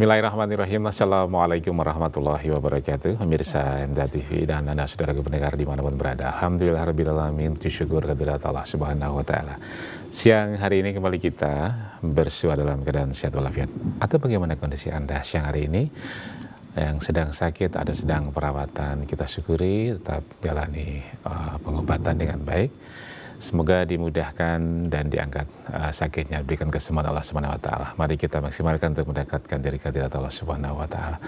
Bismillahirrahmanirrahim. Assalamualaikum warahmatullahi wabarakatuh. Pemirsa MTA TV dan Anda saudara pendengar dimanapun berada. Alhamdulillahirrabbilalamin. Syukur kehadirat Allah subhanahu wa ta'ala. Siang hari ini kembali kita bersua dalam keadaan sehat walafiat. Atau bagaimana kondisi Anda siang hari ini? Yang sedang sakit atau sedang perawatan, kita syukuri tetap jalani pengobatan dengan baik. Semoga dimudahkan dan diangkat sakitnya, berikan kesembuhan Allah Subhanahu wa taala. Mari kita maksimalkan untuk mendekatkan diri ke hadirat Allah Subhanahu wa taala.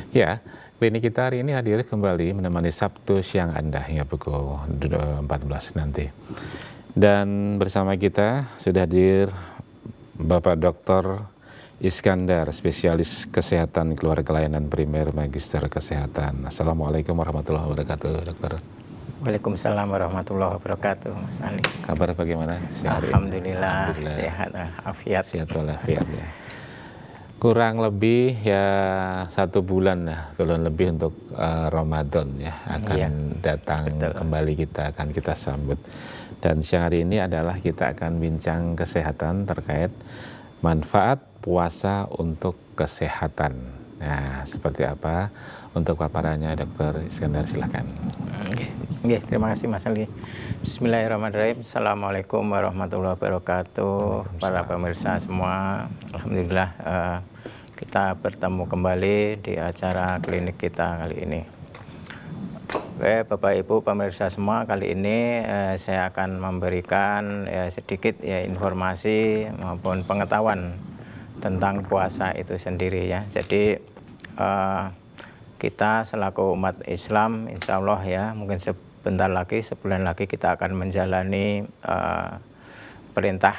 Ya, klinik kita hari ini hadir kembali menemani Sabtu siang Anda hingga pukul 14 nanti. Dan bersama kita sudah hadir Bapak Dr. Iskandar, spesialis kesehatan keluarga layanan primer, magister kesehatan. Assalamualaikum warahmatullahi wabarakatuh, dokter. Waalaikumsalam warahmatullahi wabarakatuh, Mas Ali. Kabar bagaimana siang hari ini? Alhamdulillah, sehat walafiat. Sehat walafiat ya. Kurang lebih ya 1 bulan lah, bulan lebih untuk Ramadan ya akan datang. Betul. Kembali kita akan kita sambut. Dan siang hari ini adalah kita akan bincang kesehatan terkait manfaat puasa untuk kesehatan. Nah, seperti apa untuk paparannya, Dokter Iskandar, silakan. Oke, terima kasih Mas Ali. Bismillahirrahmanirrahim. Assalamualaikum warahmatullahi wabarakatuh. Para pemirsa semua, alhamdulillah kita bertemu kembali di acara klinik kita kali ini. Oke, Bapak Ibu pemirsa semua, kali ini saya akan memberikan sedikit informasi maupun pengetahuan tentang puasa itu sendiri ya. Jadi kita selaku umat Islam, insya Allah ya, mungkin sebentar lagi, sebulan lagi kita akan menjalani perintah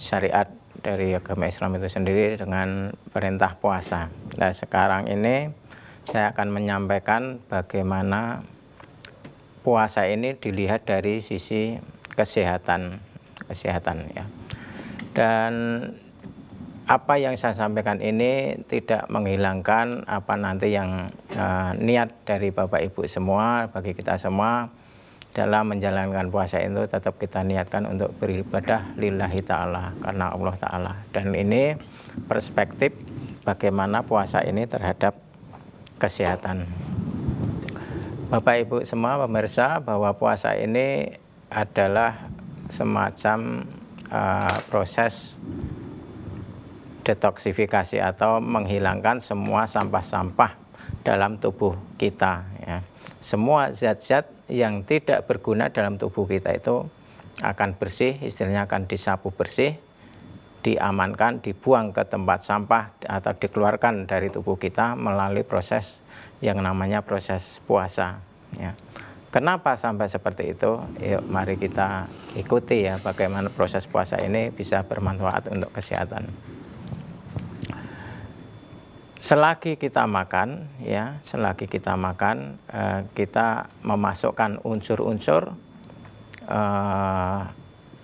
syariat dari agama Islam itu sendiri dengan perintah puasa. Nah, sekarang ini saya akan menyampaikan bagaimana puasa ini dilihat dari sisi kesehatan ya. Dan apa yang saya sampaikan ini tidak menghilangkan apa nanti yang niat dari Bapak Ibu semua, bagi kita semua dalam menjalankan puasa itu tetap kita niatkan untuk beribadah lillahi ta'ala, karena Allah ta'ala. Dan ini perspektif bagaimana puasa ini terhadap kesehatan. Bapak Ibu semua pemirsa, bahwa puasa ini adalah semacam proses detoksifikasi atau menghilangkan semua sampah-sampah dalam tubuh kita ya. Semua zat-zat yang tidak berguna dalam tubuh kita itu akan bersih, istilahnya akan disapu bersih, diamankan, dibuang ke tempat sampah atau dikeluarkan dari tubuh kita melalui proses yang namanya proses puasa ya. Kenapa sampai seperti itu? Yuk mari kita ikuti ya bagaimana proses puasa ini bisa bermanfaat untuk kesehatan. Selagi kita makan ya, kita memasukkan unsur-unsur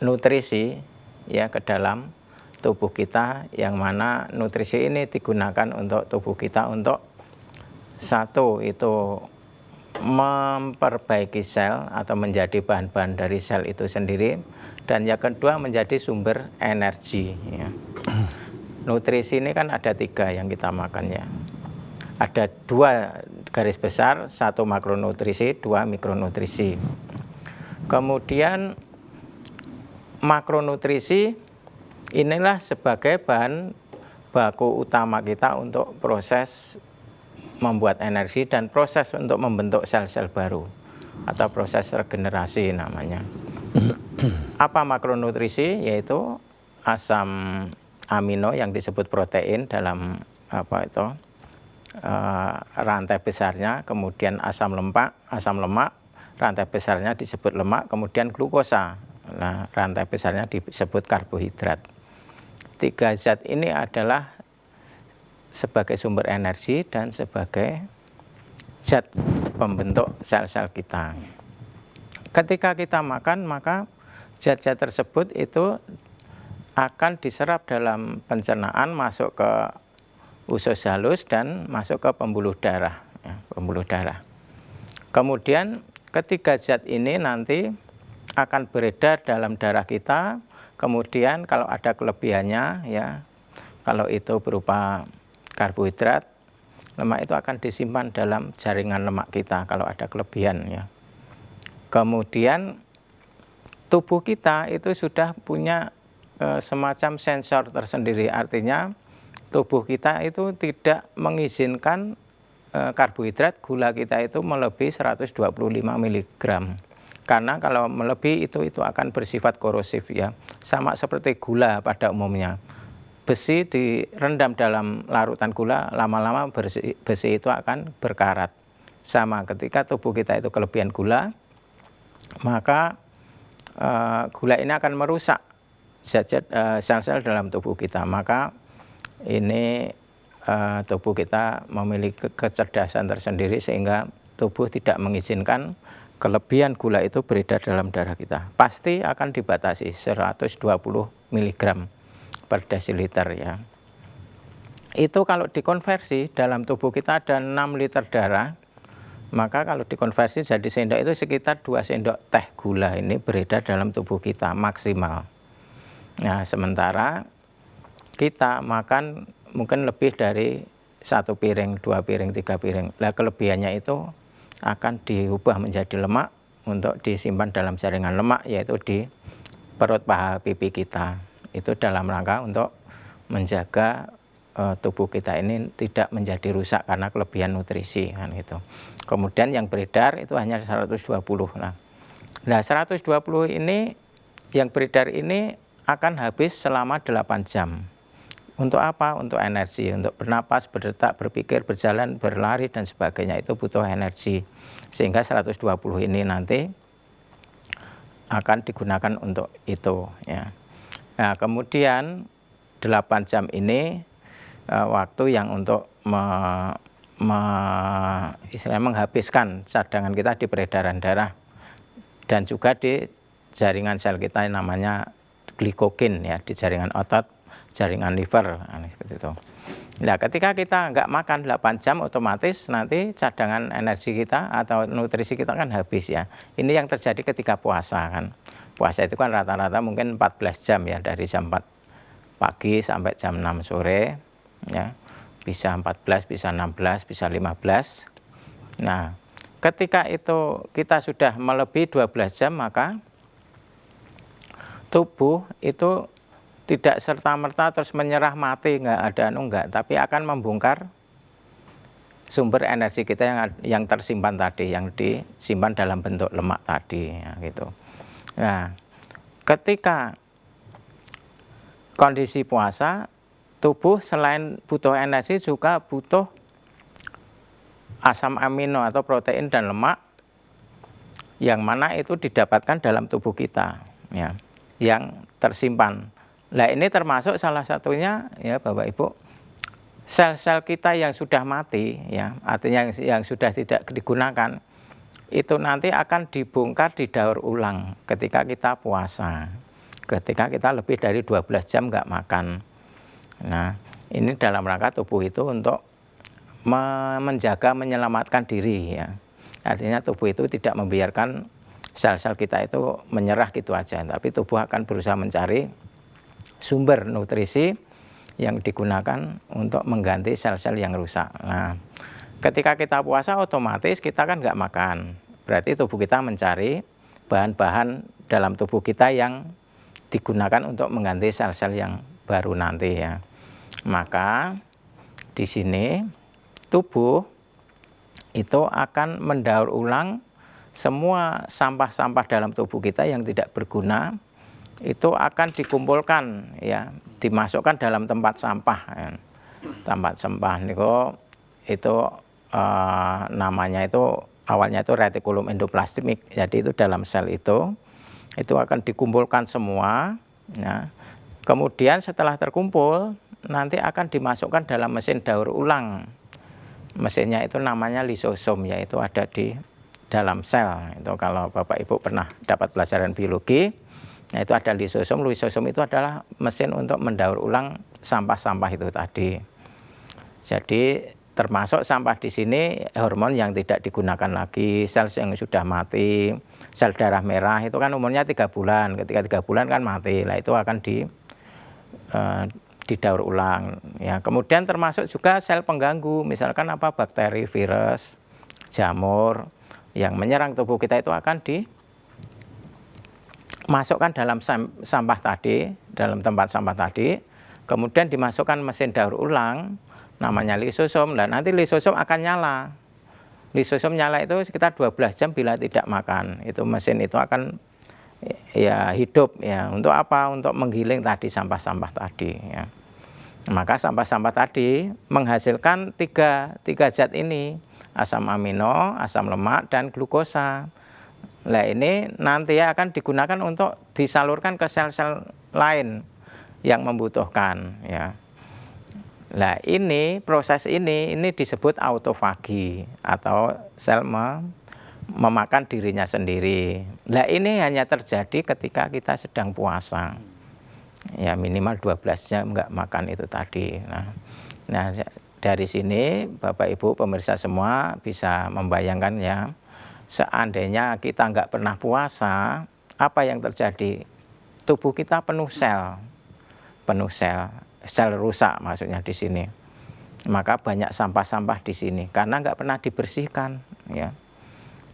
nutrisi ya ke dalam tubuh kita, yang mana nutrisi ini digunakan untuk tubuh kita untuk satu itu memperbaiki sel atau menjadi bahan-bahan dari sel itu sendiri, dan yang kedua menjadi sumber energi ya. Nutrisi ini kan ada 3 yang kita makan ya. Ada 2 garis besar, 1 makronutrisi, 2 mikronutrisi. Kemudian makronutrisi inilah sebagai bahan baku utama kita untuk proses membuat energi dan proses untuk membentuk sel-sel baru atau proses regenerasi namanya. Apa makronutrisi? Yaitu asam amino yang disebut protein dalam rantai besarnya, kemudian asam lemak, rantai besarnya disebut lemak, kemudian glukosa, nah, rantai besarnya disebut karbohidrat. 3 zat ini adalah sebagai sumber energi dan sebagai zat pembentuk sel-sel kita. Ketika kita makan, maka zat-zat tersebut itu akan diserap dalam pencernaan, masuk ke usus halus dan masuk ke pembuluh darah ya, Kemudian ketiga zat ini nanti akan beredar dalam darah kita. Kemudian kalau ada kelebihannya ya, kalau itu berupa karbohidrat, lemak itu akan disimpan dalam jaringan lemak kita kalau ada kelebihan ya. Kemudian tubuh kita itu sudah punya semacam sensor tersendiri, artinya tubuh kita itu tidak mengizinkan karbohidrat, gula kita itu melebihi 125 mg. Karena kalau melebihi itu akan bersifat korosif ya. Sama seperti gula pada umumnya. Besi direndam dalam larutan gula, lama-lama besi itu akan berkarat. Sama ketika tubuh kita itu kelebihan gula, maka gula ini akan merusak zat-zat sel-sel dalam tubuh kita. Maka ini tubuh kita memiliki kecerdasan tersendiri sehingga tubuh tidak mengizinkan kelebihan gula itu beredar dalam darah kita. Pasti akan dibatasi 120 mg per desiliter ya. Itu kalau dikonversi dalam tubuh kita ada 6 liter darah, maka kalau dikonversi jadi sendok itu sekitar 2 sendok teh gula ini beredar dalam tubuh kita maksimal. Nah, sementara kita makan mungkin lebih dari 1 piring, 2 piring, 3 piring. Nah, kelebihannya itu akan diubah menjadi lemak untuk disimpan dalam jaringan lemak, yaitu di perut paha pipi kita. Itu dalam rangka untuk menjaga tubuh kita ini tidak menjadi rusak karena kelebihan nutrisi kan gitu. Kemudian yang beredar itu hanya 120. Nah, 120 ini yang beredar ini akan habis selama 8 jam. Untuk apa? Untuk energi, untuk bernapas, berdetak, berpikir, berjalan, berlari dan sebagainya, itu butuh energi. Sehingga 120 ini nanti akan digunakan untuk itu ya. Nah, kemudian 8 jam ini waktu yang untuk istilahnya menghabiskan cadangan kita di peredaran darah dan juga di jaringan sel kita yang namanya glikogen ya, di jaringan otot, jaringan liver seperti itu. Nah, ketika kita nggak makan 8 jam, otomatis nanti cadangan energi kita atau nutrisi kita kan habis ya. Ini yang terjadi ketika puasa kan. Puasa itu kan rata-rata mungkin 14 jam ya, dari jam 4 pagi sampai jam 6 sore ya. Bisa 14, bisa 16, bisa 15. Nah, ketika itu kita sudah melebihi 12 jam, maka tubuh itu tidak serta-merta terus menyerah mati, enggak, tapi akan membongkar sumber energi kita yang tersimpan tadi, yang disimpan dalam bentuk lemak tadi ya, gitu. Nah, ketika kondisi puasa, tubuh selain butuh energi juga butuh asam amino atau protein dan lemak, yang mana itu didapatkan dalam tubuh kita ya, yang tersimpan. Nah, ini termasuk salah satunya ya Bapak Ibu, sel-sel kita yang sudah mati ya, artinya yang sudah tidak digunakan, itu nanti akan dibongkar, didaur ulang ketika kita puasa, ketika kita lebih dari 12 jam nggak makan. Nah, ini dalam rangka tubuh itu untuk menjaga, menyelamatkan diri ya. Artinya tubuh itu tidak membiarkan sel-sel kita itu menyerah gitu aja, tapi tubuh akan berusaha mencari sumber nutrisi yang digunakan untuk mengganti sel-sel yang rusak. Nah, ketika kita puasa otomatis kita kan nggak makan. Berarti tubuh kita mencari bahan-bahan dalam tubuh kita yang digunakan untuk mengganti sel-sel yang baru nanti ya. Maka di sini tubuh itu akan mendaur ulang semua sampah-sampah dalam tubuh kita yang tidak berguna, itu akan dikumpulkan ya, dimasukkan dalam tempat sampah ya. Tempat sampah itu namanya itu awalnya itu retikulum endoplasmik. Jadi itu dalam sel itu akan dikumpulkan semua ya. Kemudian setelah terkumpul nanti akan dimasukkan dalam mesin daur ulang. Mesinnya itu namanya lisosom, yaitu ada di dalam sel. Itu kalau Bapak Ibu pernah dapat pelajaran biologi, nah itu ada lisosom. Lisosom itu adalah mesin untuk mendaur ulang sampah-sampah itu tadi. Jadi termasuk sampah di sini hormon yang tidak digunakan lagi, sel yang sudah mati, sel darah merah itu kan umurnya 3 bulan. Ketika 3 bulan kan mati, lah itu akan didaur ulang ya. Kemudian termasuk juga sel pengganggu, misalkan apa, bakteri, virus, jamur yang menyerang tubuh kita itu akan dimasukkan dalam sampah tadi, dalam tempat sampah tadi, kemudian dimasukkan mesin daur ulang namanya lisosom. Dan nanti lisosom akan nyala. Lisosom nyala itu sekitar 12 jam bila tidak makan. Itu mesin itu akan ya hidup ya. Untuk apa? Untuk menggiling tadi sampah-sampah tadi ya. Maka sampah-sampah tadi menghasilkan tiga zat ini, asam amino, asam lemak, dan glukosa. Nah ini nanti akan digunakan untuk disalurkan ke sel-sel lain yang membutuhkan ya. Nah ini proses ini disebut autofagi atau sel memakan dirinya sendiri. Nah ini hanya terjadi ketika kita sedang puasa. Ya minimal 12 jam nggak makan itu tadi. Nah dari sini Bapak Ibu pemirsa semua bisa membayangkan ya, seandainya kita nggak pernah puasa, apa yang terjadi? Tubuh kita penuh sel rusak maksudnya di sini. Maka banyak sampah-sampah di sini karena nggak pernah dibersihkan ya.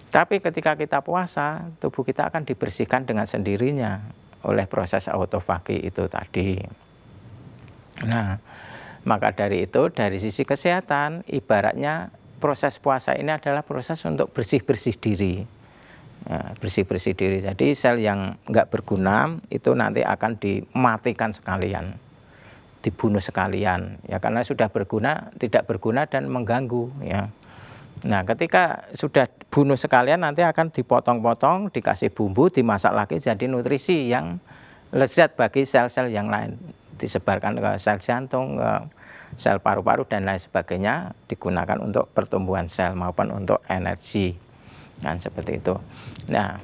Tapi ketika kita puasa, tubuh kita akan dibersihkan dengan sendirinya oleh proses autofagi itu tadi. Nah, maka dari itu, dari sisi kesehatan, ibaratnya proses puasa ini adalah proses untuk bersih-bersih diri. Ya, bersih-bersih diri. Jadi sel yang nggak berguna itu nanti akan dimatikan sekalian, dibunuh sekalian. Ya karena sudah berguna, tidak berguna dan mengganggu. Ya. Nah ketika sudah bunuh sekalian nanti akan dipotong-potong, dikasih bumbu, dimasak lagi jadi nutrisi yang lezat bagi sel-sel yang lain. Disebarkan ke sel jantung, ke sel paru-paru dan lain sebagainya, digunakan untuk pertumbuhan sel maupun untuk energi. Kan seperti itu. Nah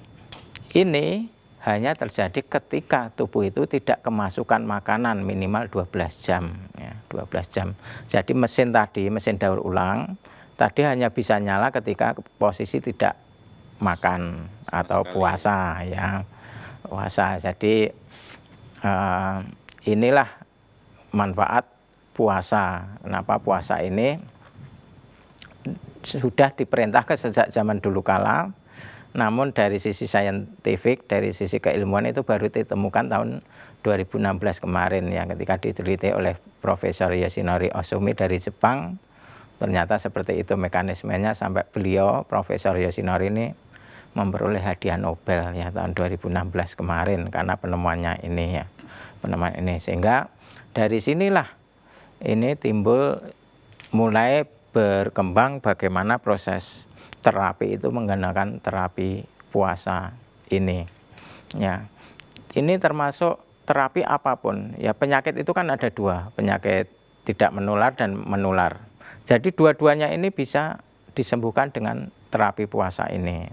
ini hanya terjadi ketika tubuh itu tidak kemasukan makanan minimal 12 jam. Ya, 12 jam. Jadi mesin tadi, mesin daur ulang, tadi hanya bisa nyala ketika posisi tidak makan atau puasa ya, puasa. Jadi inilah manfaat puasa. Kenapa puasa ini sudah diperintahkan sejak zaman dulu kala, namun dari sisi saintifik, dari sisi keilmuan itu baru ditemukan tahun 2016 kemarin ya, ketika diteliti oleh Profesor Yoshinori Ohsumi dari Jepang. Ternyata seperti itu mekanismenya sampai beliau, Profesor Yoshinori ini memperoleh hadiah Nobel ya tahun 2016 kemarin karena penemuannya ini ya, penemuan ini. Sehingga dari sinilah ini timbul, mulai berkembang bagaimana proses terapi itu menggunakan terapi puasa ini. Ya, ini termasuk terapi apapun. Ya penyakit itu kan ada dua, penyakit tidak menular dan menular. Jadi dua-duanya ini bisa disembuhkan dengan terapi puasa ini,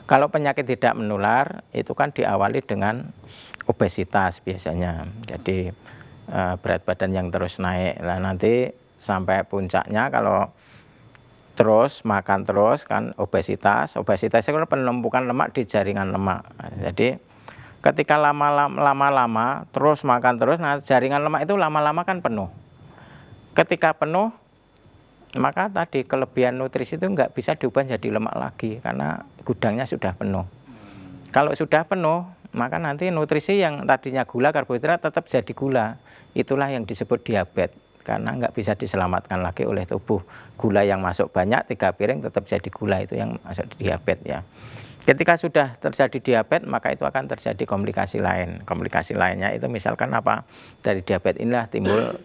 Kalau penyakit tidak menular itu kan diawali dengan obesitas biasanya. Jadi berat badan yang terus naik. Nah nanti sampai puncaknya kalau terus makan terus kan obesitas itu penumpukan lemak di jaringan lemak. Jadi ketika lama-lama terus makan terus, nah jaringan lemak itu lama-lama kan penuh. Ketika penuh, maka tadi kelebihan nutrisi itu nggak bisa diubah jadi lemak lagi karena gudangnya sudah penuh. Kalau sudah penuh, maka nanti nutrisi yang tadinya gula, karbohidrat tetap jadi gula. Itulah yang disebut diabetes karena nggak bisa diselamatkan lagi oleh tubuh. Gula yang masuk banyak, 3 piring tetap jadi gula, itu yang masuk di diabetes ya. Ketika sudah terjadi diabetes, maka itu akan terjadi komplikasi lain. Komplikasi lainnya itu misalkan apa? Dari diabetes inilah timbul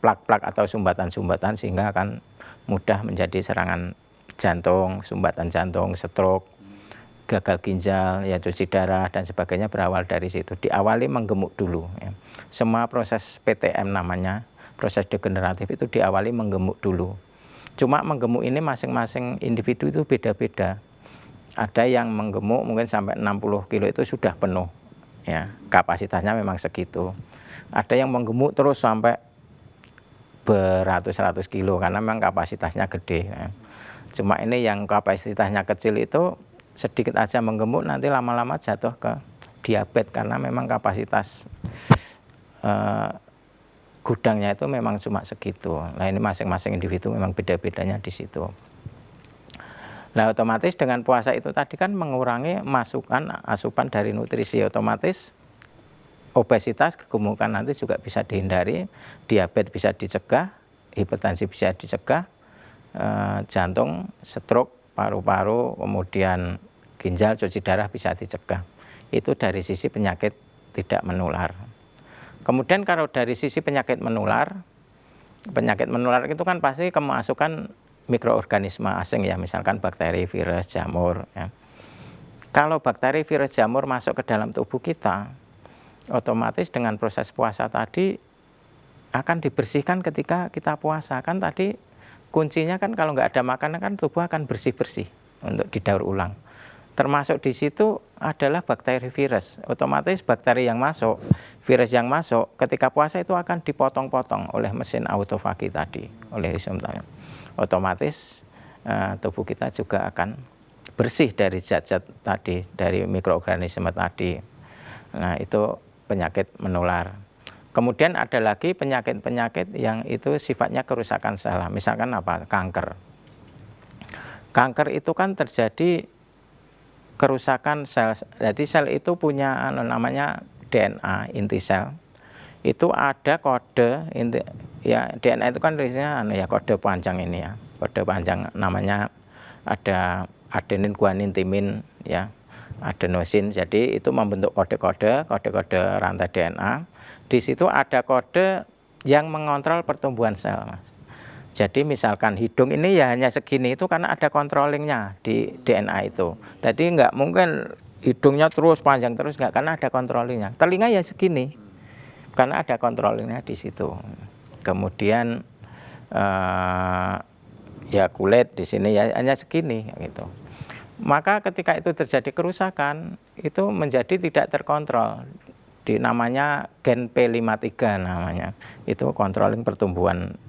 plak-plak atau sumbatan-sumbatan sehingga akan mudah menjadi serangan jantung, sumbatan jantung, stroke, gagal ginjal, ya cuci darah dan sebagainya berawal dari situ. Diawali menggemuk dulu. Ya. Semua proses PTM namanya, proses degeneratif itu diawali menggemuk dulu. Cuma menggemuk ini masing-masing individu itu beda-beda. Ada yang menggemuk mungkin sampai 60 kilo itu sudah penuh. Ya, kapasitasnya memang segitu. Ada yang menggemuk terus sampai beratus-ratus kilo karena memang kapasitasnya gede. Ya. Cuma ini yang kapasitasnya kecil itu sedikit aja menggemuk nanti lama-lama jatuh ke diabetes karena memang kapasitas gudangnya itu memang cuma segitu. Nah ini masing-masing individu memang beda-bedanya di situ. Nah otomatis dengan puasa itu tadi kan mengurangi asupan dari nutrisi, otomatis obesitas, kegemukan nanti juga bisa dihindari, diabetes bisa dicegah, hipertensi bisa dicegah, jantung, stroke, paru-paru, kemudian ginjal, cuci darah bisa dicegah. Itu dari sisi penyakit tidak menular. Kemudian kalau dari sisi penyakit menular itu kan pasti kemasukan mikroorganisme asing ya, misalkan bakteri, virus, jamur ya. Kalau bakteri, virus, jamur masuk ke dalam tubuh kita, otomatis dengan proses puasa tadi akan dibersihkan ketika kita puasa. Kan tadi kuncinya kan kalau nggak ada makanan kan tubuh akan bersih-bersih untuk didaur ulang. Termasuk di situ adalah bakteri, virus. Otomatis bakteri yang masuk, virus yang masuk ketika puasa itu akan dipotong-potong oleh mesin autofagi tadi, oleh enzim tadi. Otomatis tubuh kita juga akan bersih dari zat-zat tadi, dari mikroorganisme tadi. Nah itu penyakit menular. Kemudian ada lagi penyakit-penyakit yang itu sifatnya kerusakan sel. Misalkan apa? Kanker. Kanker itu kan terjadi kerusakan sel. Jadi sel itu punya namanya DNA, inti sel. Itu ada kode inti, ya DNA itu kan isinya ya kode panjang ini ya. Kode panjang namanya ada adenin, guanin, timin ya. Adenosin. Jadi itu membentuk kode-kode rantai DNA. Di situ ada kode yang mengontrol pertumbuhan sel, Mas. Jadi misalkan hidung ini ya hanya segini itu karena ada controllingnya di DNA itu. Jadi nggak mungkin hidungnya terus panjang terus, nggak, karena ada controllingnya. Telinga ya segini karena ada controllingnya di situ. Kemudian ya kulit di sini ya hanya segini gitu. Maka ketika itu terjadi kerusakan itu menjadi tidak terkontrol. Namanya gen P53 namanya. Itu controlling pertumbuhan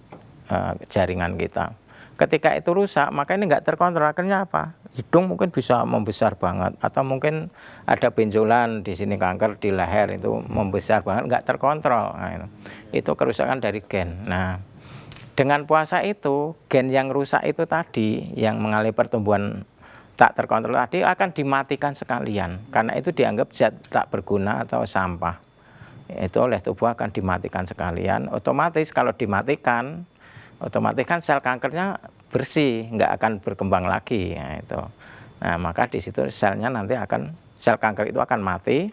jaringan kita. Ketika itu rusak, maka ini nggak terkontrol. Akhirnya apa? Hidung mungkin bisa membesar banget, atau mungkin ada benjolan di sini, kanker di leher itu membesar banget, nggak terkontrol. Nah, itu kerusakan dari gen. Nah, dengan puasa itu gen yang rusak itu tadi, yang mengalami pertumbuhan tak terkontrol tadi akan dimatikan sekalian, karena itu dianggap zat tak berguna atau sampah. Itu oleh tubuh akan dimatikan sekalian. Otomatis kalau dimatikan, otomatis kan sel kankernya bersih, nggak akan berkembang lagi ya, itu. Nah maka di situ selnya nanti sel kanker itu akan mati,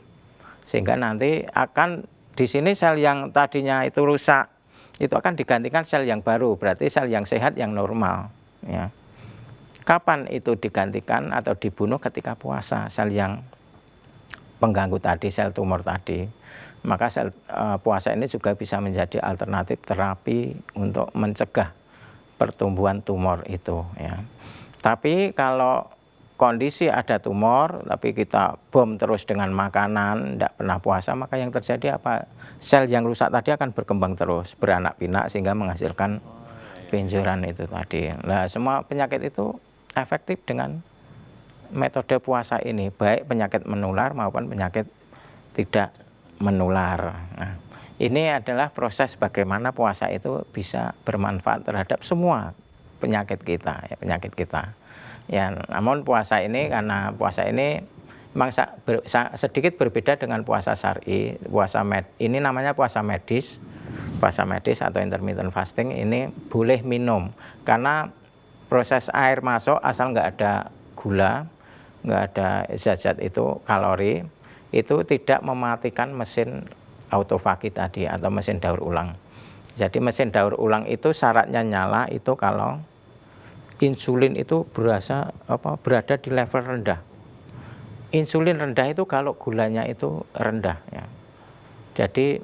sehingga nanti akan di sini sel yang tadinya itu rusak itu akan digantikan sel yang baru, berarti sel yang sehat, yang normal ya. Kapan itu digantikan atau dibunuh? Ketika puasa, sel yang pengganggu tadi, sel tumor tadi. Maka puasa ini juga bisa menjadi alternatif terapi untuk mencegah pertumbuhan tumor itu ya. Tapi kalau kondisi ada tumor tapi kita bom terus dengan makanan, tidak pernah puasa, maka yang terjadi apa? Sel yang rusak tadi akan berkembang terus, beranak pinak sehingga menghasilkan benjolan itu tadi. Nah, semua penyakit itu efektif dengan metode puasa ini, baik penyakit menular maupun penyakit tidak menular. Nah, ini adalah proses bagaimana puasa itu bisa bermanfaat terhadap semua penyakit kita, ya, penyakit kita. Ya, namun puasa ini, karena puasa ini memang sedikit berbeda dengan puasa syar'i. Ini namanya puasa medis atau intermittent fasting. Ini boleh minum karena proses air masuk asal nggak ada gula, nggak ada zat-zat itu, kalori, itu tidak mematikan mesin autofagi tadi atau mesin daur ulang. Jadi mesin daur ulang itu syaratnya nyala itu kalau insulin itu berada di level rendah. Insulin rendah itu kalau gulanya itu rendah ya. Jadi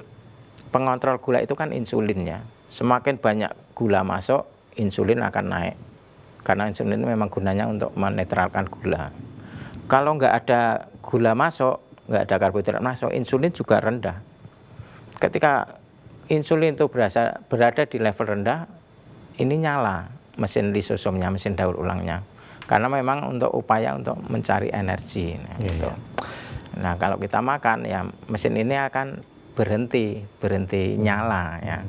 pengontrol gula itu kan insulin ya. Semakin banyak gula masuk, insulin akan naik. Karena insulin itu memang gunanya untuk menetralkan gula. Kalau nggak ada gula masuk, nggak ada karbohidrat masuk, insulin juga rendah. Ketika insulin itu berada di level rendah, ini nyala mesin lisosomnya, mesin daur ulangnya. Karena memang untuk upaya untuk mencari energi. Nah, gitu. Nah, kalau kita makan ya mesin ini akan berhenti nyala ya.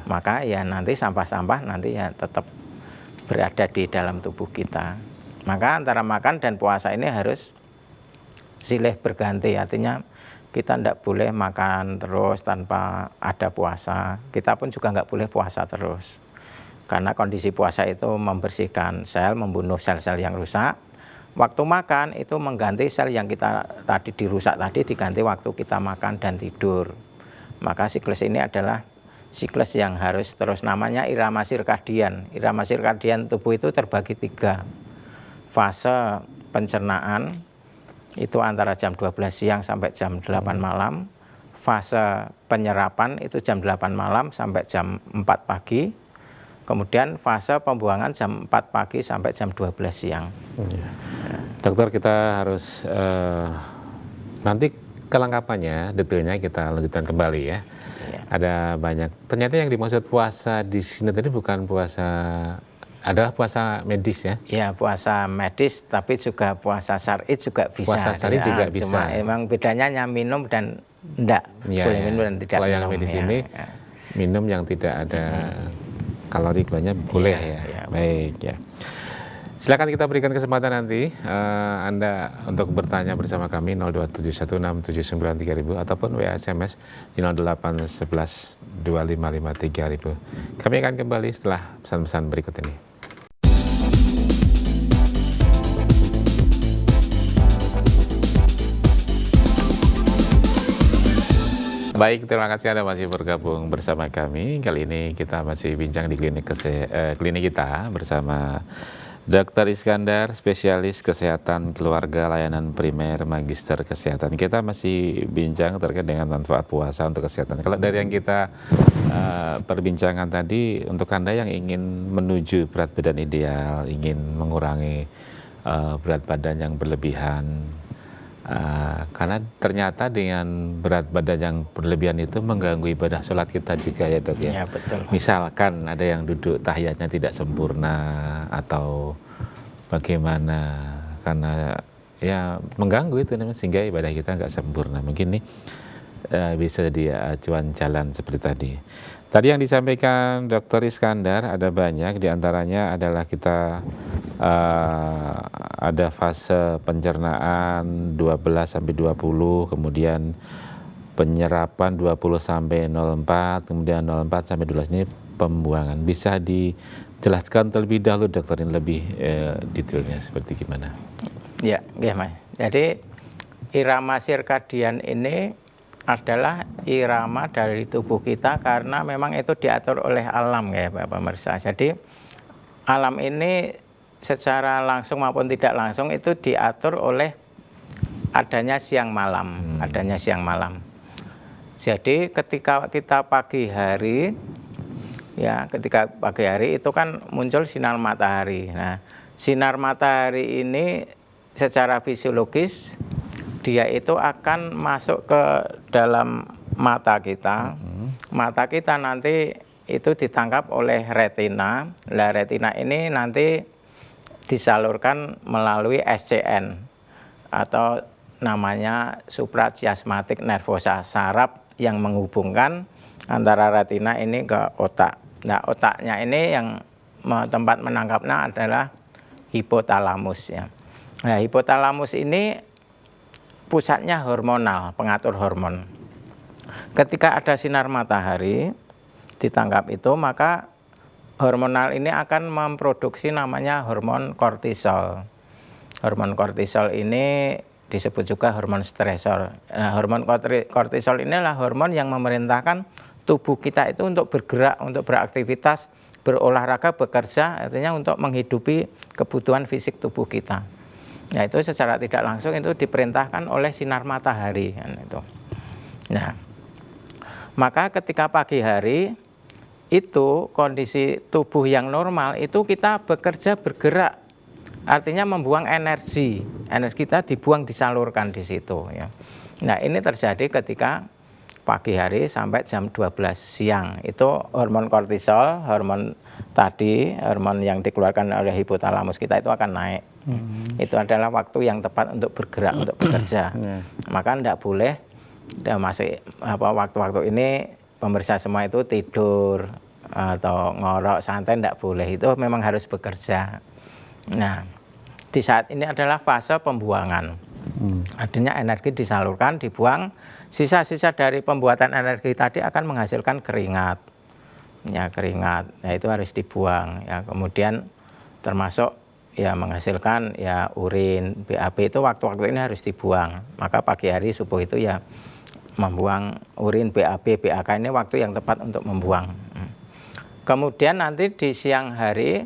Maka ya nanti sampah-sampah nanti ya tetap berada di dalam tubuh kita. Maka antara makan dan puasa ini harus silih berganti, artinya kita tidak boleh makan terus tanpa ada puasa. Kita pun juga nggak boleh puasa terus. Karena kondisi puasa itu membersihkan sel, membunuh sel-sel yang rusak. Waktu makan itu mengganti sel yang kita tadi dirusak tadi, diganti waktu kita makan dan tidur. Maka siklus ini adalah siklus yang harus terus, namanya irama sirkadian. Irama sirkadian tubuh itu terbagi 3. Fase pencernaan itu antara jam 12 siang sampai jam 8 malam. Fase penyerapan itu jam 8 malam sampai jam 4 pagi. Kemudian fase pembuangan jam 4 pagi sampai jam 12 siang. Ya. Dokter, kita harus nanti kelengkapannya, detailnya kita lanjutkan kembali ya. Ya. Ada banyak. Ternyata yang dimaksud puasa di sini tadi bukan puasa, adalah puasa medis ya? Ya, puasa medis, tapi juga puasa syar'i juga bisa. Puasa syar'i juga bisa. Cuma emang bedanya yang minum dan enggak. Ya, boleh minum dan tidak kalau minum. yang medis ya, ini ya. minum yang tidak ada kalori gulanya boleh ya. Baik ya. Silakan kita berikan kesempatan nanti Anda untuk bertanya bersama kami 02716793000 ataupun WA SMS di 08112553.000. Kami akan kembali setelah pesan-pesan berikut ini. Baik, terima kasih Anda masih bergabung bersama kami. Kali ini kita masih bincang di klinik kita bersama Dr. Iskandar, spesialis kesehatan keluarga layanan primer Magister Kesehatan. Kita masih bincang terkait dengan manfaat puasa untuk kesehatan. Kalau dari yang kita perbincangan tadi, untuk Anda yang ingin menuju berat badan ideal, ingin mengurangi berat badan yang berlebihan, karena ternyata dengan berat badan yang berlebihan itu mengganggu ibadah sholat kita juga ya dok ya. Ya, betul. Misalkan ada yang duduk tahiyatnya tidak sempurna atau bagaimana, karena ya mengganggu itu namanya, sehingga ibadah kita nggak sempurna. Mungkin ini bisa jadi acuan jalan seperti tadi. Tadi yang disampaikan Dr. Iskandar ada banyak, diantaranya adalah kita ada fase pencernaan 12-20, kemudian penyerapan 20-04, kemudian 04-12 ini pembuangan. Bisa dijelaskan terlebih dahulu dokter, ini lebih detailnya seperti gimana? Ya, Mas. Jadi irama sirkadian ini adalah irama dari tubuh kita karena memang itu diatur oleh alam ya Bapak pemirsa. Jadi alam ini secara langsung maupun tidak langsung itu diatur oleh adanya siang malam, Jadi ketika kita pagi hari ya, ketika pagi hari itu kan muncul sinar matahari. Nah, sinar matahari ini secara fisiologis dia itu akan masuk ke dalam mata kita. Mata kita nanti itu ditangkap oleh retina. Nah, retina ini nanti disalurkan melalui SCN atau namanya suprachiasmatic nervosa, saraf yang menghubungkan antara retina ini ke otak. Nah, otaknya ini yang tempat menangkapnya adalah hipotalamus ya. Nah, hipotalamus ini pusatnya hormonal, pengatur hormon. Ketika ada sinar matahari ditangkap itu, maka hormonal ini akan memproduksi namanya hormon kortisol. Hormon kortisol ini disebut juga hormon stresor. Nah, hormon kortisol ini adalah hormon yang memerintahkan tubuh kita itu untuk bergerak, untuk beraktivitas, berolahraga, bekerja, artinya untuk menghidupi kebutuhan fisik tubuh kita. Nah, itu secara tidak langsung itu diperintahkan oleh sinar matahari kan itu. Nah, maka ketika pagi hari itu kondisi tubuh yang normal itu kita bekerja, bergerak, artinya membuang energi kita dibuang, disalurkan di situ ya. Nah, ini terjadi ketika pagi hari sampai jam 12 siang itu hormon kortisol, hormon tadi, hormon yang dikeluarkan oleh hipotalamus kita itu akan naik. Itu adalah waktu yang tepat untuk bergerak, untuk bekerja. Maka tidak boleh masuk waktu-waktu ini pemirsa semua itu tidur atau ngorok santai, tidak boleh. Itu memang harus bekerja. Nah, di saat ini adalah fase pembuangan. Artinya energi disalurkan, dibuang. Sisa-sisa dari pembuatan energi tadi akan menghasilkan keringat. Ya, keringat. Ya, itu harus dibuang. Ya, kemudian termasuk ya menghasilkan ya urin, BAB itu waktu-waktu ini harus dibuang. Maka pagi hari subuh itu ya membuang urin, BAB, BAK ini waktu yang tepat untuk membuang. Kemudian nanti di siang hari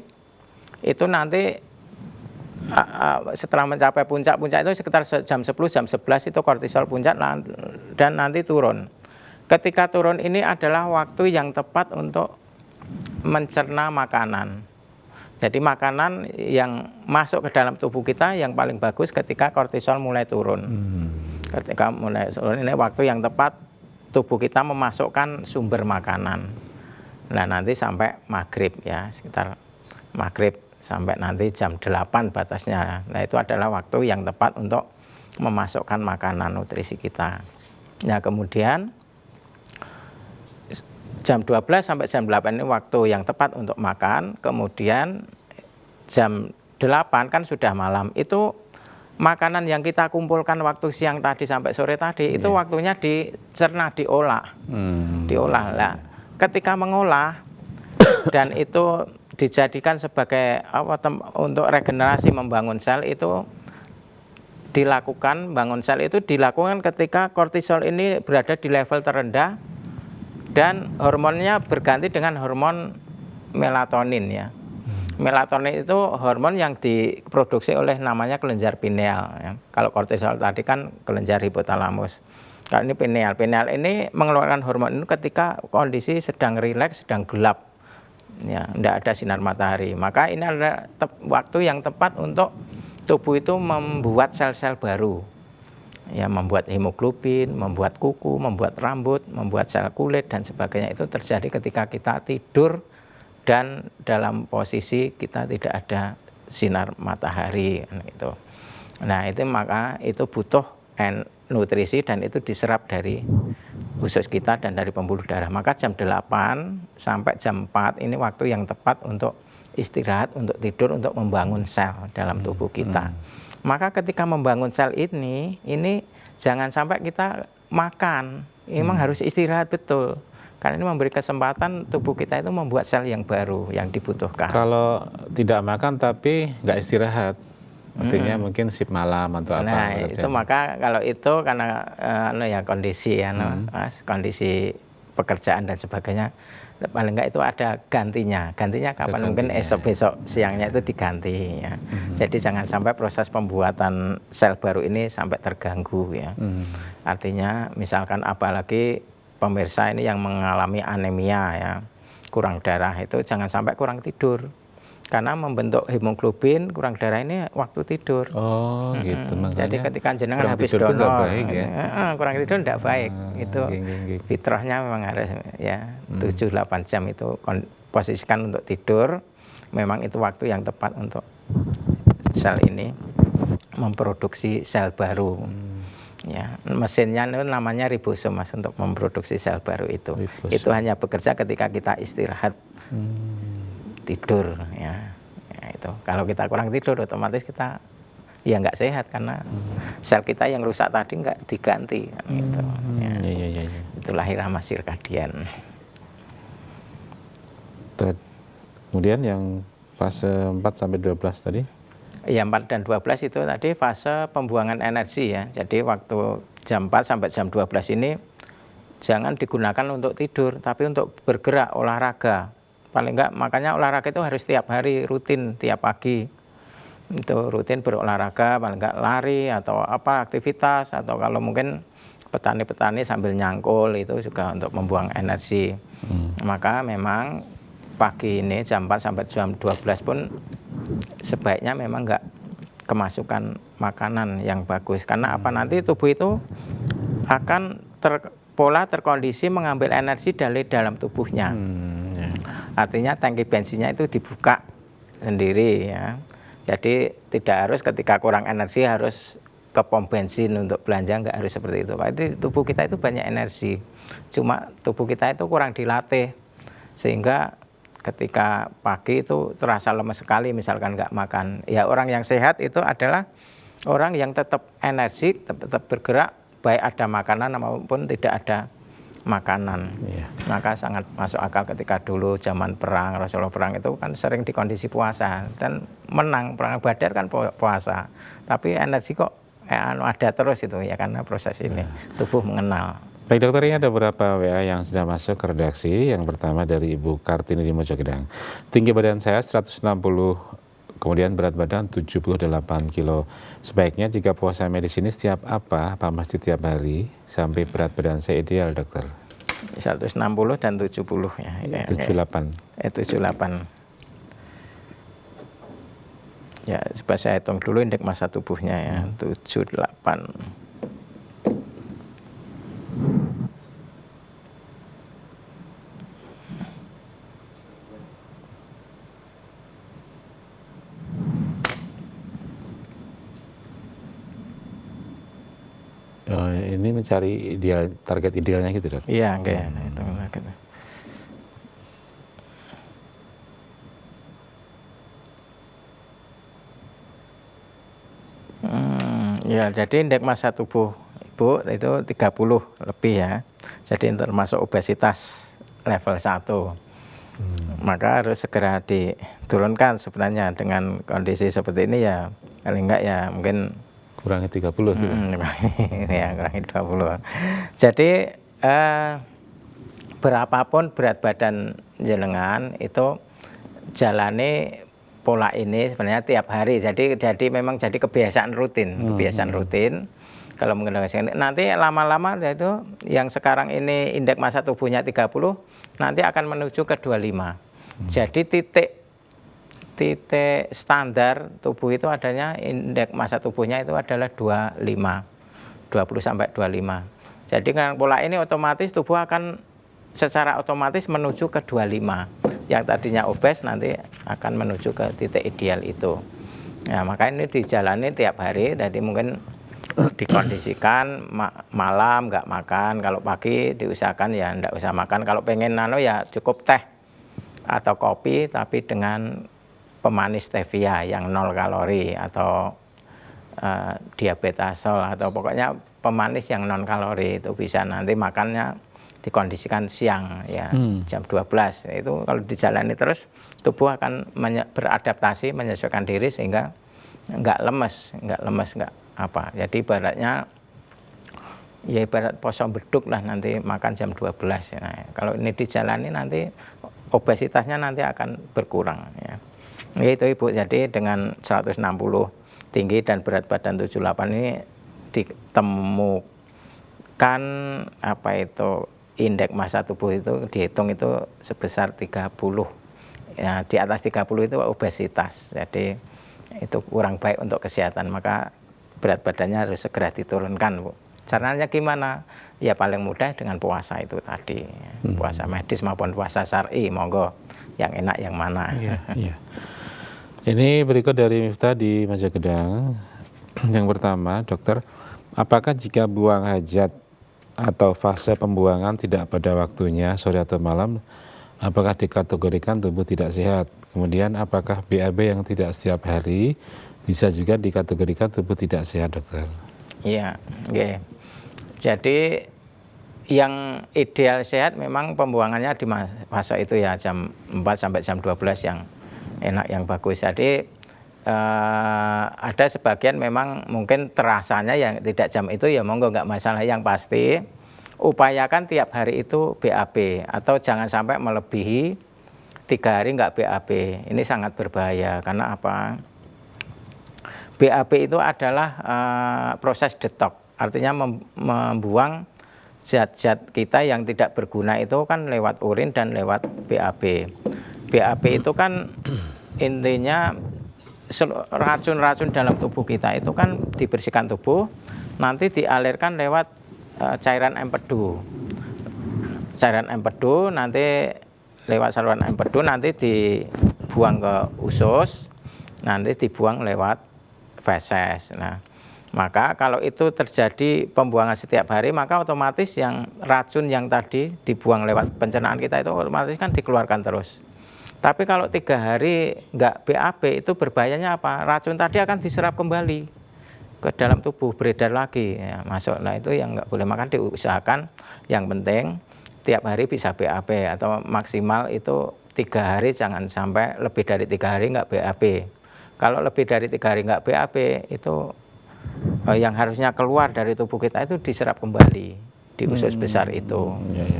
itu nanti setelah mencapai puncak itu sekitar jam 10, jam 11 itu kortisol puncak dan nanti turun. Ketika turun ini adalah waktu yang tepat untuk mencerna makanan. Jadi makanan yang masuk ke dalam tubuh kita yang paling bagus ketika kortisol mulai turun. Ketika mulai turun ini waktu yang tepat tubuh kita memasukkan sumber makanan. Nah, nanti sampai maghrib ya, sekitar maghrib sampai nanti jam 8 batasnya. Nah, itu adalah waktu yang tepat untuk memasukkan makanan nutrisi kita. Nah, kemudian jam 12 sampai jam 8 ini waktu yang tepat untuk makan. Kemudian jam 8 kan sudah malam. Itu makanan yang kita kumpulkan waktu siang tadi sampai sore tadi itu waktunya dicerna, diolah. Diolah lah. Ketika mengolah dan itu dijadikan sebagai untuk regenerasi membangun sel itu dilakukan, bangun sel itu dilakukan ketika kortisol ini berada di level terendah dan hormonnya berganti dengan hormon melatonin ya. Melatonin itu hormon yang diproduksi oleh namanya kelenjar pineal ya. Kalau kortisol tadi kan kelenjar hipotalamus. Kalau ini pineal. Pineal ini mengeluarkan hormon ini ketika kondisi sedang rileks, sedang gelap. Ya, tidak ada sinar matahari. Maka ini adalah waktu yang tepat untuk tubuh itu membuat sel-sel baru. Ya, membuat hemoglobin, membuat kuku, membuat rambut, membuat sel kulit dan sebagainya. Itu terjadi ketika kita tidur dan dalam posisi kita tidak ada sinar matahari gitu. Nah, itu maka itu butuh nutrisi dan itu diserap dari usus kita dan dari pembuluh darah. Maka jam 8 sampai jam 4 ini waktu yang tepat untuk istirahat, untuk tidur, untuk membangun sel dalam tubuh kita. Maka ketika membangun sel ini jangan sampai kita makan. Memang harus istirahat betul. Karena ini memberi kesempatan tubuh kita itu membuat sel yang baru yang dibutuhkan. Kalau tidak makan tapi nggak istirahat, artinya mungkin shift malam atau apa? Nah, itu maka kalau itu karena ya kondisi ya, kondisi pekerjaan dan sebagainya, paling enggak itu ada gantinya. Gantinya kapan? Mungkin esok-besok siangnya itu diganti ya. Jadi jangan sampai proses pembuatan sel baru ini sampai terganggu ya. Artinya misalkan apalagi pemirsa ini yang mengalami anemia ya, kurang darah itu jangan sampai kurang tidur. Karena membentuk hemoglobin kurang darah ini waktu tidur. Oh, gitu. Jadi ketika jenengan habis donor, kurang tidur tidak baik. Itu fitrahnya memang harus ya 7-8 jam itu posisikan untuk tidur. Memang itu waktu yang tepat untuk sel ini memproduksi sel baru. Ya, mesinnya itu namanya ribosom Mas untuk memproduksi sel baru itu. Itu hanya bekerja ketika kita istirahat. Tidur ya itu. Kalau kita kurang tidur otomatis kita ya nggak sehat karena sel kita yang rusak tadi nggak diganti gitu. Ya. Itulah irama sirkadian. Kemudian yang fase 4 sampai 12 tadi? Ya 4 dan 12 itu tadi fase pembuangan energi ya. Jadi waktu jam 4 sampai jam 12 ini jangan digunakan untuk tidur tapi untuk bergerak olahraga. Paling enggak makanya olahraga itu harus tiap hari rutin tiap pagi itu rutin berolahraga, paling enggak lari atau apa aktivitas atau kalau mungkin petani-petani sambil nyangkul itu juga untuk membuang energi. Maka memang pagi ini jam 4 sampai jam 12 pun sebaiknya memang enggak kemasukan makanan yang bagus karena apa nanti tubuh itu akan terkondisi mengambil energi dari dalam tubuhnya. Artinya tangki bensinnya itu dibuka sendiri ya. Jadi tidak harus ketika kurang energi harus ke pom bensin untuk belanja, nggak harus seperti itu. Jadi tubuh kita itu banyak energi, cuma tubuh kita itu kurang dilatih sehingga ketika pagi itu terasa lemes sekali misalkan nggak makan. Ya orang yang sehat itu adalah orang yang tetap energi, tetap bergerak, baik ada makanan maupun tidak ada makanan. Maka sangat masuk akal ketika dulu zaman perang, Rasulullah perang itu kan sering di kondisi puasa dan menang. Perang Badar kan puasa, tapi energi kok ada terus itu ya karena proses ini tubuh mengenal. Baik dokter, ini ada beberapa WA yang sudah masuk ke redaksi. Yang pertama dari Ibu Kartini di Mojokedang. Tinggi badan saya 160, kemudian berat badan 78 kilo. Sebaiknya jika puasa medis ini setiap apa mesti tiap hari sampai berat badan saya ideal dokter? 160 dan 70 ya. 78. 78. Ya, coba saya hitung dulu indeks massa tubuhnya ya, 78. Ini mencari ideal, target idealnya gitu dok? Iya, kayak itu targetnya. Ya, jadi indeks massa tubuh Ibu itu 30 lebih ya. Jadi termasuk obesitas level 1. Maka harus segera diturunkan sebenarnya dengan kondisi seperti ini ya. Paling enggak ya mungkin Kurangi 30 gitu. Ya, kurangi 20. Jadi berapapun berat badan jenengan itu jalani pola ini sebenarnya tiap hari. Jadi memang jadi kebiasaan rutin, Kalau menggunakan nanti lama-lama itu yang sekarang ini indeks massa tubuhnya 30 nanti akan menuju ke 25. Jadi titik standar tubuh itu adanya indeks massa tubuhnya itu adalah 20 sampai 25. Jadi dengan pola ini otomatis tubuh akan secara otomatis menuju ke 25. Yang tadinya obes nanti akan menuju ke titik ideal itu. Ya, maka ini dijalani tiap hari. Jadi mungkin dikondisikan malam nggak makan, kalau pagi diusahakan ya nggak usah makan. Kalau pengen ya cukup teh atau kopi tapi dengan pemanis stevia yang 0 kalori atau diabetasol atau pokoknya pemanis yang non kalori itu bisa. Nanti makannya dikondisikan siang ya jam 12. Itu kalau dijalani terus tubuh akan beradaptasi menyesuaikan diri sehingga nggak lemes nggak apa. Jadi ibaratnya ya ibarat poso beduk lah, nanti makan jam 12 ya. Nah, kalau ini dijalani nanti obesitasnya nanti akan berkurang ya. Itu Ibu, jadi dengan 160 tinggi dan berat badan 78 ini ditemukan apa itu indeks massa tubuh itu dihitung itu sebesar 30. Ya, di atas 30 itu obesitas. Jadi itu kurang baik untuk kesehatan, maka berat badannya harus segera diturunkan, Bu. Caranya gimana? Ya paling mudah dengan puasa itu tadi. Puasa medis maupun puasa syar'i, monggo yang enak yang mana. Iya. Ini berikut dari Miftah di Mojokedang. Yang pertama, dokter, apakah jika buang hajat atau fase pembuangan tidak pada waktunya, sore atau malam, apakah dikategorikan tubuh tidak sehat? Kemudian apakah BAB yang tidak setiap hari bisa juga dikategorikan tubuh tidak sehat, dokter? Iya, oke. Jadi yang ideal sehat memang pembuangannya di fase itu ya jam 4 sampai jam 12 yang enak, yang bagus. Jadi ada sebagian memang mungkin terasanya yang tidak jam itu ya monggo nggak masalah. Yang pasti upayakan tiap hari itu BAB atau jangan sampai melebihi 3 hari nggak BAB. Ini sangat berbahaya karena apa? BAB itu adalah proses detox, artinya membuang zat-zat kita yang tidak berguna itu kan lewat urin dan lewat BAB. BAB itu kan intinya racun-racun dalam tubuh kita itu kan dibersihkan tubuh, nanti dialirkan lewat cairan empedu. Cairan empedu nanti lewat saluran empedu nanti dibuang ke usus, nanti dibuang lewat feses. Nah, maka kalau itu terjadi pembuangan setiap hari, maka otomatis yang racun yang tadi dibuang lewat pencernaan kita itu otomatis kan dikeluarkan terus. Tapi kalau 3 hari nggak BAB, itu berbahayanya apa? Racun tadi akan diserap kembali ke dalam tubuh, beredar lagi ya, masuk. Nah itu yang nggak boleh. Makan diusahakan yang penting tiap hari bisa BAB, atau maksimal itu 3 hari, jangan sampai lebih dari 3 hari nggak BAB. Kalau lebih dari 3 hari nggak BAB, itu yang harusnya keluar dari tubuh kita itu diserap kembali di usus besar itu.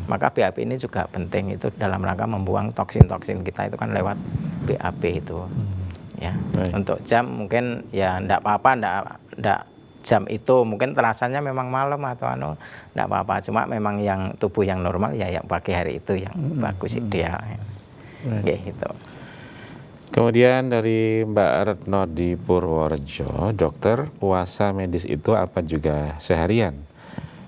Maka BAB ini juga penting, itu dalam rangka membuang toksin-toksin kita itu kan lewat BAB itu. Ya, untuk jam mungkin ya enggak apa-apa, enggak jam itu mungkin terasanya memang malam atau enggak apa-apa, cuma memang yang tubuh yang normal ya yang pagi hari itu yang bagus ideal. Gitu. Kemudian dari Mbak Retno di Purworejo, dokter, puasa medis itu apa juga seharian?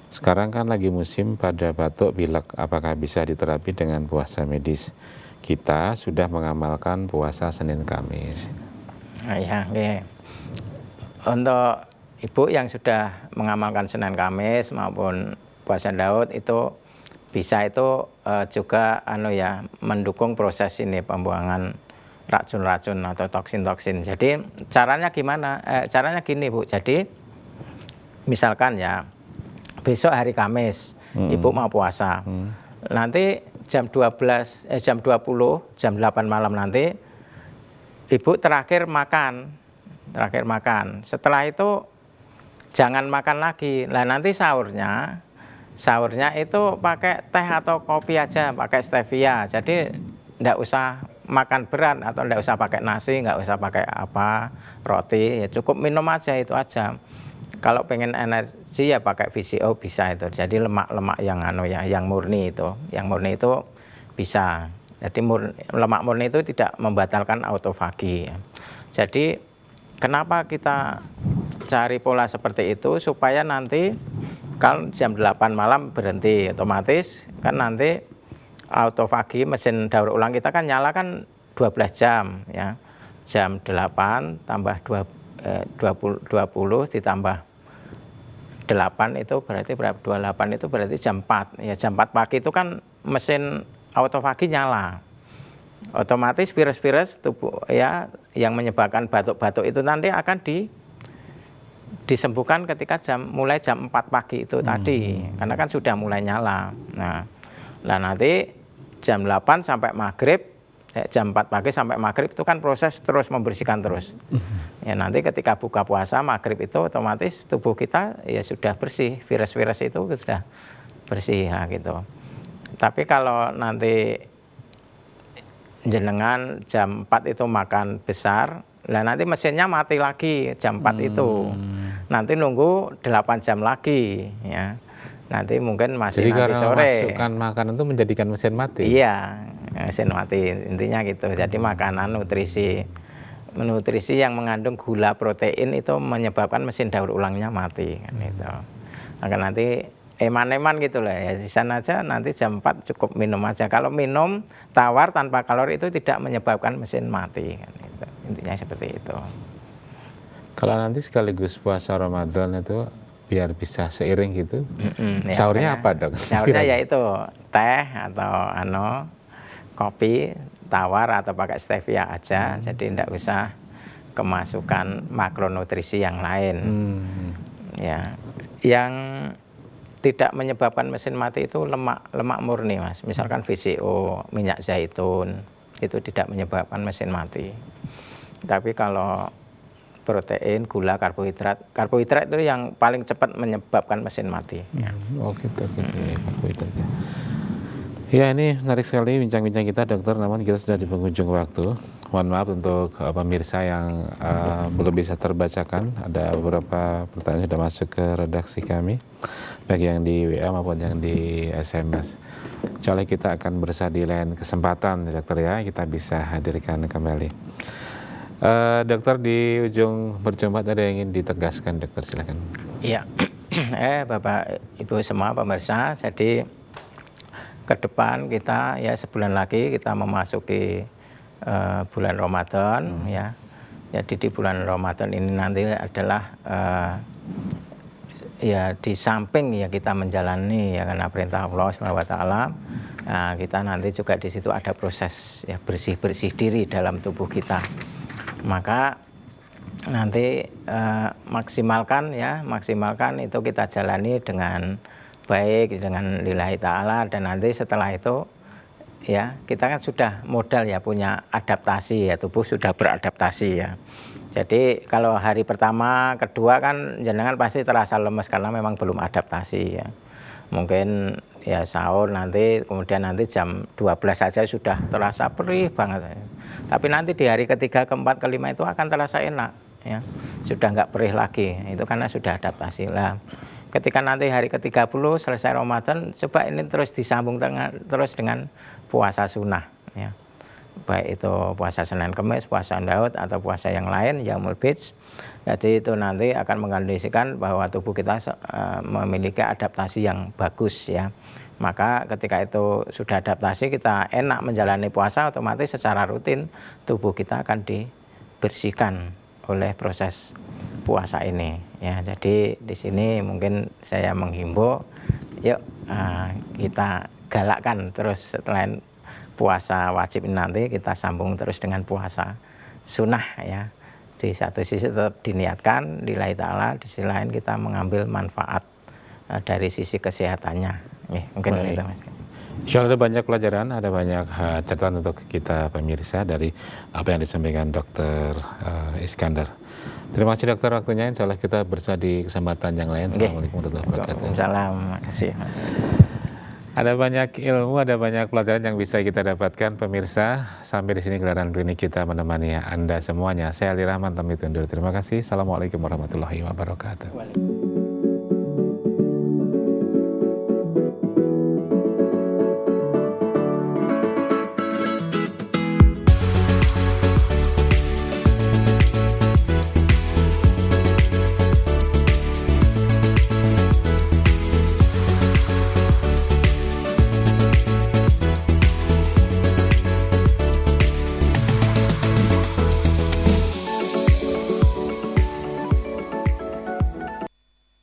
Sekarang kan lagi musim pada batuk pilek, apakah bisa diterapi dengan puasa medis? Kita sudah mengamalkan puasa Senin Kamis. Ya, untuk ibu yang sudah mengamalkan Senin Kamis maupun puasa Daud itu bisa itu juga mendukung proses ini pembuangan racun-racun atau toksin-toksin. Jadi caranya gimana? Caranya gini Bu. Jadi misalkan ya besok hari Kamis ibu mau puasa. Nanti jam 20, jam 8 malam nanti ibu terakhir makan. Setelah itu jangan makan lagi. Nah nanti sahurnya itu pakai teh atau kopi aja, pakai stevia. Jadi enggak usah makan berat atau enggak usah pakai nasi, enggak usah pakai roti, ya cukup minum aja, itu aja. Kalau pengen energi ya pakai VCO bisa itu. Jadi lemak-lemak yang yang murni itu. Yang murni itu bisa. Jadi lemak murni itu tidak membatalkan autofagi. Jadi kenapa kita cari pola seperti itu, supaya nanti kan jam 8 malam berhenti, otomatis kan nanti autofagi mesin daur ulang kita kan nyala kan 12 jam ya. Jam 8 tambah 20 ditambah 8 itu berarti berapa? 28 itu berarti jam 4. Ya jam 4 pagi itu kan mesin autofagi nyala. Otomatis virus-virus tubuh ya yang menyebabkan batuk-batuk itu nanti akan disembuhkan ketika mulai jam 4 pagi itu tadi. Karena kan sudah mulai nyala. Nah nanti jam 8 sampai maghrib, jam 4 pagi sampai maghrib itu kan proses terus membersihkan terus. Ya nanti ketika buka puasa maghrib itu otomatis tubuh kita ya sudah bersih, virus-virus itu sudah bersih gitu. Tapi kalau nanti jenengan jam 4 itu makan besar, lah nanti mesinnya mati lagi jam 4 itu. Nanti nunggu 8 jam lagi ya. Nanti mungkin masih jadi nanti sore. Jadi masukkan makanan itu menjadikan mesin mati? Iya, mesin mati intinya gitu. Jadi makanan nutrisi yang mengandung gula protein itu menyebabkan mesin daur ulangnya mati kan itu. Maka nanti eman-eman gitu lah ya, sisan aja nanti jam 4 cukup minum aja. Kalau minum tawar tanpa kalori itu tidak menyebabkan mesin mati kan itu. Intinya seperti itu. Kalau nanti sekaligus puasa Ramadan itu biar bisa seiring gitu. Sahurnya apa dok? Sahurnya yaitu teh atau kopi tawar atau pakai stevia aja. Jadi tidak usah kemasukan makronutrisi yang lain. Ya, yang tidak menyebabkan mesin mati itu lemak murni mas. Misalkan VCO, minyak zaitun itu tidak menyebabkan mesin mati. Tapi kalau protein, gula, karbohidrat itu yang paling cepat menyebabkan mesin mati. Oh gitu ya, karbohidrat. Ya ini menarik sekali bincang-bincang kita dokter, namun kita sudah di penghujung waktu. Mohon maaf untuk pemirsa yang belum bisa terbacakan. Ada beberapa pertanyaan sudah masuk ke redaksi kami, baik yang di WA maupun yang di SMS. Insya kita akan berusaha di lain kesempatan dokter ya, kita bisa hadirkan kembali. Dokter di ujung perjumpaan ada yang ingin ditegaskan dokter, silakan. Iya, Bapak Ibu semua pemirsa, jadi ke depan kita ya sebulan lagi kita memasuki bulan Ramadan ya. Jadi di bulan Ramadan ini nanti adalah ya di samping ya kita menjalani ya karena perintah Allah SWT, kita nanti juga di situ ada proses ya bersih diri dalam tubuh kita. Maka nanti maksimalkan itu kita jalani dengan baik, dengan lillahi ta'ala, dan nanti setelah itu ya kita kan sudah modal ya punya adaptasi ya, tubuh sudah beradaptasi ya. Jadi kalau hari pertama, kedua kan jenengan pasti terasa lemes karena memang belum adaptasi ya. Mungkin ya sahur nanti, kemudian nanti jam 12 saja sudah terasa perih banget. Tapi nanti di hari ketiga, keempat, kelima itu akan terasa enak ya. Sudah nggak perih lagi, itu karena sudah adaptasi lah. Ketika nanti hari ke-30 selesai Ramadan, coba ini terus disambung terus dengan puasa sunnah ya. Baik itu puasa Senin Kemis, puasa Daud, atau puasa yang lain, Yaumul Bid. Jadi itu nanti akan mengkondisikan bahwa tubuh kita memiliki adaptasi yang bagus ya. Maka ketika itu sudah adaptasi, kita enak menjalani puasa, otomatis secara rutin tubuh kita akan dibersihkan oleh proses puasa ini ya. Jadi di sini mungkin saya menghimbau, yuk kita galakkan terus setelah puasa wajib ini nanti kita sambung terus dengan puasa sunnah ya. Di satu sisi tetap diniatkan lillahi ta'ala, di sisi lain kita mengambil manfaat dari sisi kesehatannya. Mungkin itu Mas. Insya Allah ada banyak pelajaran, ada banyak catatan untuk kita pemirsa dari apa yang disampaikan Dr. Iskandar. Terima kasih dokter waktunya, insya Allah kita bersama di kesempatan yang lain. Assalamualaikum warahmatullahi wabarakatuh. Waalaikumsalam, terima kasih. Ada banyak ilmu, ada banyak pelajaran yang bisa kita dapatkan pemirsa. Sampai di sini gelaran klinik kita menemani Anda semuanya. Saya Ali Rahman, pamit undur. Terima kasih. Assalamualaikum warahmatullahi wabarakatuh.